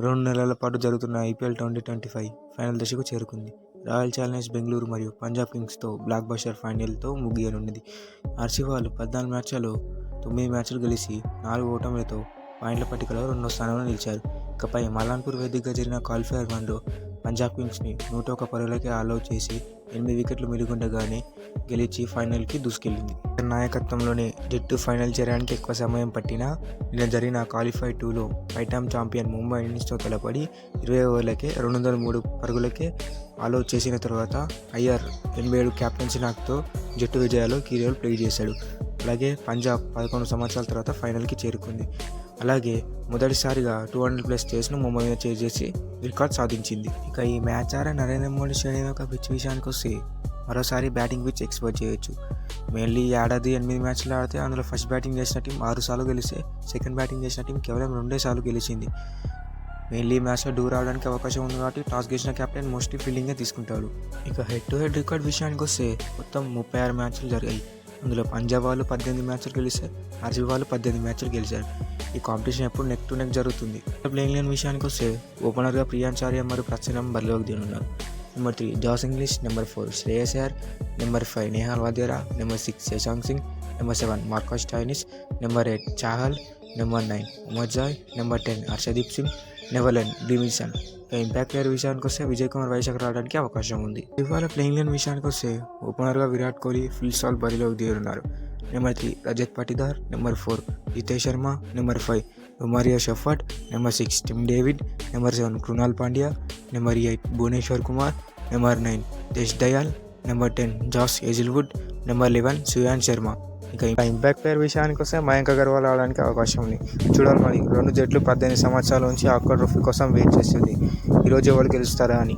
2 నెలల పాటు జరుగుతున్న ఐపీఎల్ 2025 ఫైనల్ దశకు చేరుకుంది. రాయల్ ఛాలెంజర్స్ బెంగళూరు మరియు పంజాబ్ కింగ్స్తో బ్లాక్ బస్టర్ ఫైనల్తో ముగియనున్నది. ఆర్సీబీ వాళ్ళు 14 మ్యాచ్లలో 9 మ్యాచ్లు గెలిచి 4 ఓటములతో పాయింట్ల పట్టికలో 2వ స్థానంలో నిలిచారు. ఇకపై మలాన్పూర్ వేదికగా జరిగిన క్వాలిఫైయర్ 1లో పంజాబ్ కింగ్స్ని 101 పరుగులకే ఆల్అవుట్ చేసి 8 వికెట్లు మిగిలిండగానే గెలిచి ఫైనల్కి దూసుకెళ్లింది. నాయకత్వంలోనే జట్టు ఫైనల్ చేరడానికి ఎక్కువ సమయం పట్టినా నిన్న జరిగిన క్వాలిఫై 2లో 5 టైమ్ ఛాంపియన్ ముంబై ఇండియన్స్తో తలపడి 20 ఓవర్లకే 203 పరుగులకే ఆల్అవుట్ చేసిన తర్వాత అయ్యర్ 87 క్యాప్టెన్సీ నాక్తో జట్టు విజయాల్లో కీ రోల్ ప్లే చేశాడు. అలాగే పంజాబ్ 11 సంవత్సరాల తర్వాత ఫైనల్కి చేరుకుంది. అలాగే మొదటిసారిగా 200+ స్టేజ్ను ముంబై మీద చేసి రికార్డ్ సాధించింది. ఇక ఈ మ్యాచ్ ఆడ నరేంద్ర మోడీ స్టేడియం యొక్క పిచ్ విషయానికి వస్తే మరోసారి బ్యాటింగ్ పిచ్ ఎక్స్పెక్ట్ చేయొచ్చు. మెయిన్లీ ఈ ఏడాది 8 మ్యాచ్లు ఆడితే అందులో ఫస్ట్ బ్యాటింగ్ చేసిన టీం 6 సార్లు గెలిస్తే సెకండ్ బ్యాటింగ్ చేసిన టీం కేవలం 2 సార్లు గెలిచింది. మెయిన్లీ మ్యాచ్లో డ్యూ రావడానికి అవకాశం ఉంది కాబట్టి టాస్ గెలిచిన కెప్టెన్ మోస్ట్లీ ఫీల్డింగే తీసుకుంటాడు. ఇక హెడ్ టు హెడ్ రికార్డ్ విషయానికి వస్తే మొత్తం 36 మ్యాచ్లు జరిగాయి. అందులో పంజాబ్ వాళ్ళు 18 మ్యాచ్లు గెలిస్తే ఆర్సీబీ వాళ్ళు 18 మ్యాచ్లు గెలిచారు. ఈ కాంపిటీషన్ ఎప్పుడు నెక్ టు నెక్ జరుగుతుంది. ప్లేయింగ్ లెవెన్ విషయానికి వస్తే ఓపెనర్గా ప్రియాంచార్య మరియు ప్రసన్నం బరిలోకి దిగనున్నారు. Number 3 Josh English, number 4 Shreyas Iyer, number 5 Nehal Wadhera, number 6 Shashank Singh, number 7 Marcus Stoinis, number 8 Chahal, number 9 Omarzai, number 10 Harshdeep Singh, number 11 డిమిల్సన్. ఇంపాక్ట్ ప్లేయర్ విషయానికి వస్తే విజయ్ కుమార్ వైశాఖ్ రావడానికి అవకాశం ఉంది. ఇవాళ ప్లేయింగ్ లెవెన్ విషయానికి వస్తే ఓపెనర్గా విరాట్ కోహ్లీ, ఫిల్ సాల్ట్ బరిలోకి దిగనున్నారు. Number 3 Rajat Patidar, number 4 Hitesh Sharma, number 5 Romario Shepherd, number 6 Tim David, number 7 Krunal Pandya, number 8 Bhuvneshwar Kumar, number 9 Yash Dayal, number 10 Josh Hazlewood, number 11 Suyash Sharma. ఇక ఇంపాక్ట్ ప్లేయర్ విషయానికి వస్తే మయాంక్ అగర్వాల్ రావడానికి అవకాశం ఉంది. చూడాలి మరి 2 జట్లు 18 సంవత్సరాల నుంచి ఆస్కర్ ట్రోఫీ కోసం వెయిట్ చేస్తుంది. ఈరోజు ఎవరు గెలుస్తారా అని.